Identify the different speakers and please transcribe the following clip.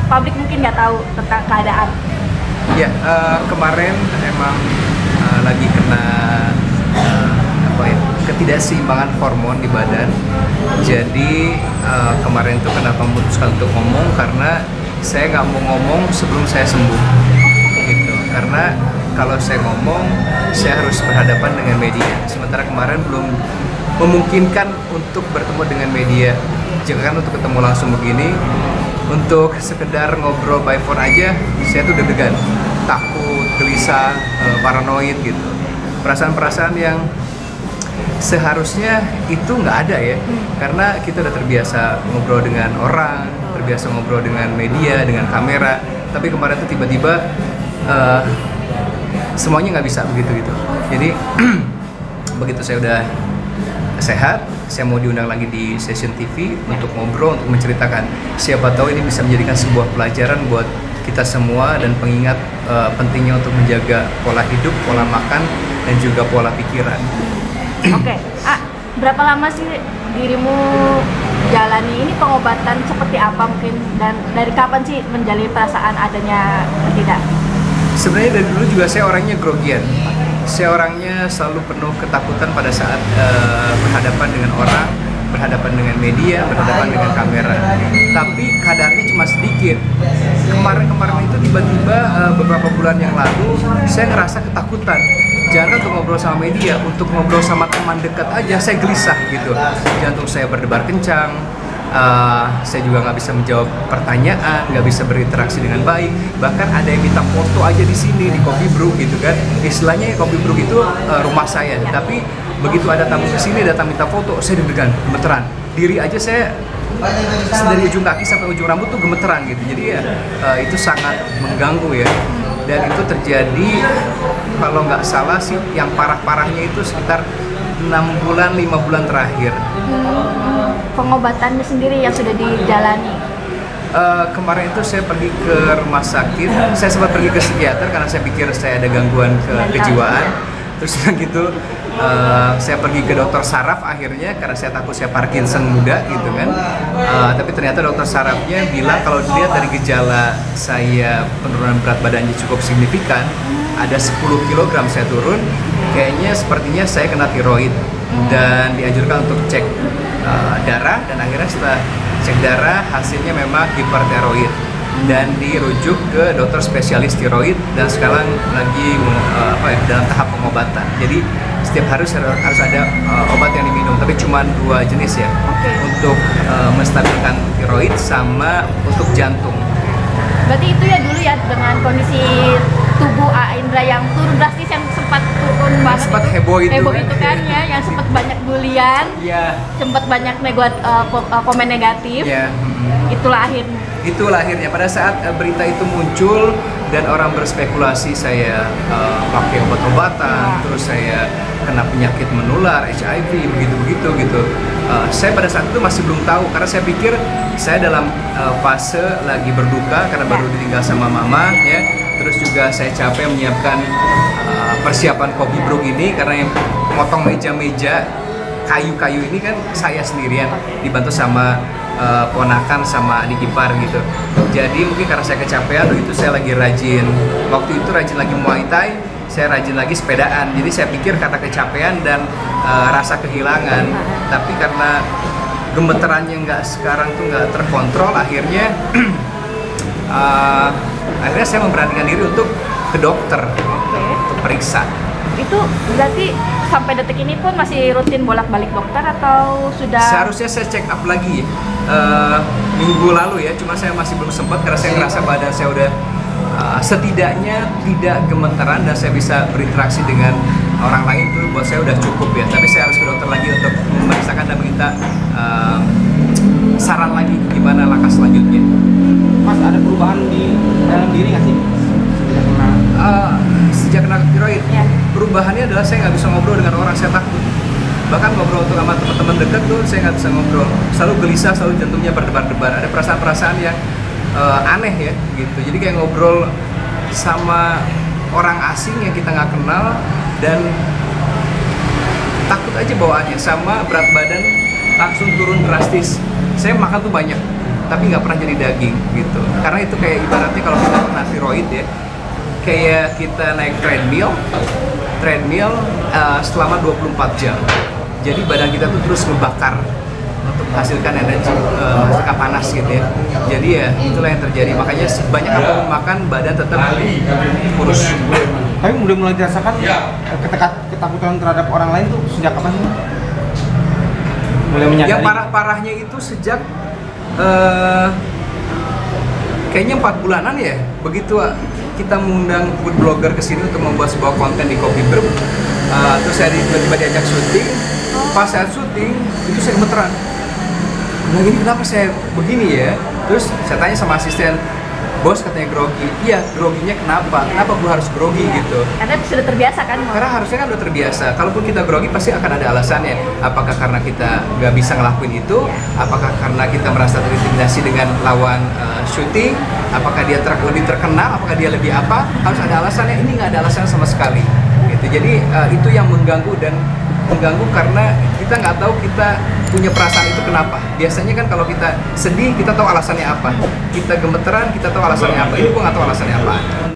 Speaker 1: publik mungkin nggak tahu tentang keadaan.
Speaker 2: Ya, kemarin emang lagi kena ketidakseimbangan hormon di badan. Jadi kemarin itu kenapa memutuskan untuk ngomong karena saya nggak mau ngomong sebelum saya sembuh, gitu. Karena kalau saya ngomong, saya harus berhadapan dengan media. Sementara kemarin belum memungkinkan untuk bertemu dengan media. Jangan untuk ketemu langsung begini, untuk sekedar ngobrol by phone aja, saya tuh deg-degan, takut, gelisah, paranoid gitu. Perasaan-perasaan yang seharusnya itu nggak ada ya, karena kita udah terbiasa ngobrol dengan orang, terbiasa ngobrol dengan media, dengan kamera. Tapi kemarin tuh tiba-tiba semuanya nggak bisa begitu gitu. Jadi begitu saya udah sehat, saya mau diundang lagi di stasiun TV untuk ngobrol, untuk menceritakan. Siapa tahu ini bisa menjadikan sebuah pelajaran buat kita semua dan pengingat pentingnya untuk menjaga pola hidup, pola makan, dan juga pola pikiran.
Speaker 1: Oke, berapa lama sih dirimu jalani ini pengobatan seperti apa mungkin, dan dari kapan sih menjalani perasaan adanya tidak?
Speaker 2: Sebenarnya dari dulu juga saya orangnya grogian. Saya orangnya selalu penuh ketakutan pada saat berhadapan dengan orang, berhadapan dengan media, berhadapan dengan kamera. Tapi kadarnya cuma sedikit. Kemarin-kemarin itu tiba-tiba beberapa bulan yang lalu saya ngerasa ketakutan. Jangan untuk ngobrol sama media, untuk ngobrol sama teman dekat aja saya gelisah gitu. Jantung saya berdebar kencang. Saya juga nggak bisa menjawab pertanyaan, nggak bisa berinteraksi dengan baik. Bahkan ada yang minta foto aja di sini di Coffee Brew gitu kan. Istilahnya Coffee Brew itu rumah saya. Tapi begitu ada tamu ke sini datang minta foto, saya deg-degan, gemeteran. Diri aja saya dari ujung kaki sampai ujung rambut tuh gemeteran gitu. Jadi ya itu sangat mengganggu ya. Dan itu terjadi kalau nggak salah sih yang parah-parahnya itu sekitar 6 bulan, 5 bulan terakhir.
Speaker 1: Pengobatannya sendiri yang sudah dijalani?
Speaker 2: Kemarin itu saya pergi ke rumah sakit, saya sempat pergi ke psikiater karena saya pikir saya ada gangguan kejiwaan. Terus gitu saya pergi ke dokter saraf akhirnya karena saya takut saya Parkinson muda gitu kan. Tapi ternyata dokter sarafnya bilang kalau dilihat dari gejala saya penurunan berat badannya cukup signifikan, ada 10 kg saya turun, kayaknya sepertinya saya kena tiroid dan dianjurkan untuk cek darah, dan akhirnya setelah cek darah hasilnya memang hipertiroid dan dirujuk ke dokter spesialis tiroid dan sekarang lagi dalam tahap pengobatan. Jadi setiap hari harus ada obat yang diminum, tapi cuma 2 jenis ya. Untuk menstabilkan tiroid sama untuk jantung.
Speaker 1: Berarti itu ya dulu ya, dengan kondisi tubuh Indra yang turun drastis, yang sempat turun banget,
Speaker 2: sempat heboh itu
Speaker 1: kan ya, yang sempat banyak bulian, sempat banyak komen negatif. Itulah akhirnya pada saat berita itu muncul dan orang berspekulasi saya pakai obat-obatan, terus saya kena penyakit menular, HIV, begitu gitu. Saya pada saat itu masih belum tahu karena saya pikir saya dalam fase lagi berduka karena baru ditinggal sama mama ya. Terus juga saya capek menyiapkan persiapan Coffee Brew ini karena yang motong meja-meja kayu-kayu ini kan saya sendirian, dibantu sama ponakan sama adik ipar gitu. Jadi mungkin karena saya kecapean, itu saya lagi rajin, waktu itu rajin lagi Muay Thai, saya rajin lagi sepedaan. Jadi saya pikir karena kecapean dan rasa kehilangan, tapi karena gemeterannya sekarang tuh nggak terkontrol, akhirnya saya memberanikan diri untuk ke dokter untuk periksa. Itu berarti sampai detik ini pun masih rutin bolak-balik dokter atau sudah?
Speaker 2: Seharusnya saya check up lagi minggu lalu ya, cuma saya masih belum sempat karena saya ngerasa badan saya udah setidaknya tidak gemeteran dan saya bisa berinteraksi dengan orang lain, itu buat saya udah cukup ya. Tapi saya harus ke dokter lagi untuk memeriksakan dan meminta saran lagi gimana langkah selanjutnya.
Speaker 3: Mas, ada perubahan di dalam diri nggak sih?
Speaker 2: Sejak kena tiroid, perubahannya adalah saya nggak bisa ngobrol dengan orang, saya takut. Bahkan ngobrol untuk sama teman-teman dekat tuh saya nggak bisa ngobrol. Selalu gelisah, selalu jantungnya berdebar-debar. Ada perasaan-perasaan yang aneh ya gitu. Jadi kayak ngobrol sama orang asing yang kita nggak kenal dan takut aja bawaannya. Sama berat badan langsung turun drastis. Saya makan tuh banyak, tapi nggak pernah jadi daging gitu. Karena itu kayak ibaratnya kalau kita pernah tiroid ya, kayak kita naik treadmill selama 24 jam. Jadi badan kita tuh terus ngebakar untuk menghasilkan energi, menghasilkan panas gitu ya. Jadi ya itulah yang terjadi. Makanya sebanyak apapun makan, badan tetap kurus.
Speaker 3: Tapi udah mulai dirasakan ketakutan terhadap orang lain tuh sejak kapan sih? Mulai menyadari?
Speaker 2: Yang parah-parahnya itu sejak kayaknya 4 bulanan ya. Begitu kita mengundang food blogger ke sini untuk membuat sebuah konten di Coffee Brew, terus saya tiba-tiba diajak syuting. Pas saat syuting itu saya gemeteran. Nah gini, kenapa saya begini ya? Terus saya tanya sama asisten, bos katanya grogi. Iya, groginya kenapa? Kenapa gue harus grogi gitu?
Speaker 1: Karena sudah terbiasa kan?
Speaker 2: Karena harusnya kan udah terbiasa. Kalaupun kita grogi pasti akan ada alasannya. Apakah karena kita nggak bisa ngelakuin itu? Apakah karena kita merasa terintimidasi dengan lawan syuting? Apakah dia lebih terkenal? Apakah dia lebih apa? Harus ada alasannya. Ini nggak ada alasan sama sekali. Gitu. Jadi itu yang mengganggu karena kita nggak tahu kita punya perasaan itu kenapa. Biasanya kan kalau kita sedih kita tahu alasannya apa, kita gemeteran kita tahu alasannya apa. Ini gue nggak tahu alasannya apa.